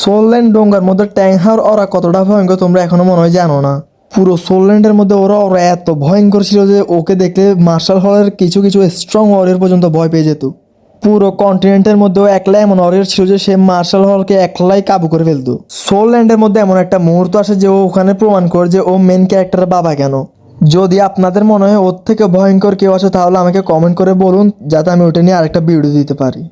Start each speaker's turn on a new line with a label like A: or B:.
A: সোলল্যান্ড ডোঙ্গার মধ্যে ট্যাংহার ওরা কতটা ভয়ঙ্কর তোমরা এখনো মনে হয় জানো না। পুরো সোলল্যান্ডের মধ্যে ওরা ওরা এত ভয়ঙ্কর ছিল যে ওকে দেখলে মার্শাল হলের কিছু কিছু স্ট্রং ওয়ারিয়র পর্যন্ত ভয় পেয়ে যেত। পুরো কন্টিনেন্টের মধ্যেও একলা এমন ওয়ারিয়র ছিল যে সে মার্শাল হলকে একলাই কাবু করে ফেলতো। সোলল্যান্ডের মধ্যে এমন একটা মুহূর্ত আসে যে ও ওখানে প্রমাণ করে যে ও মেন ক্যারেক্টারের বাবা কেন। যদি আপনাদের মনে হয় ওর থেকে ভয়ঙ্কর কেউ আছে তাহলে আমাকে কমেন্ট করে বলুন, যাতে আমি ওটা নিয়ে আরেকটা ভিডিও দিতে পারি।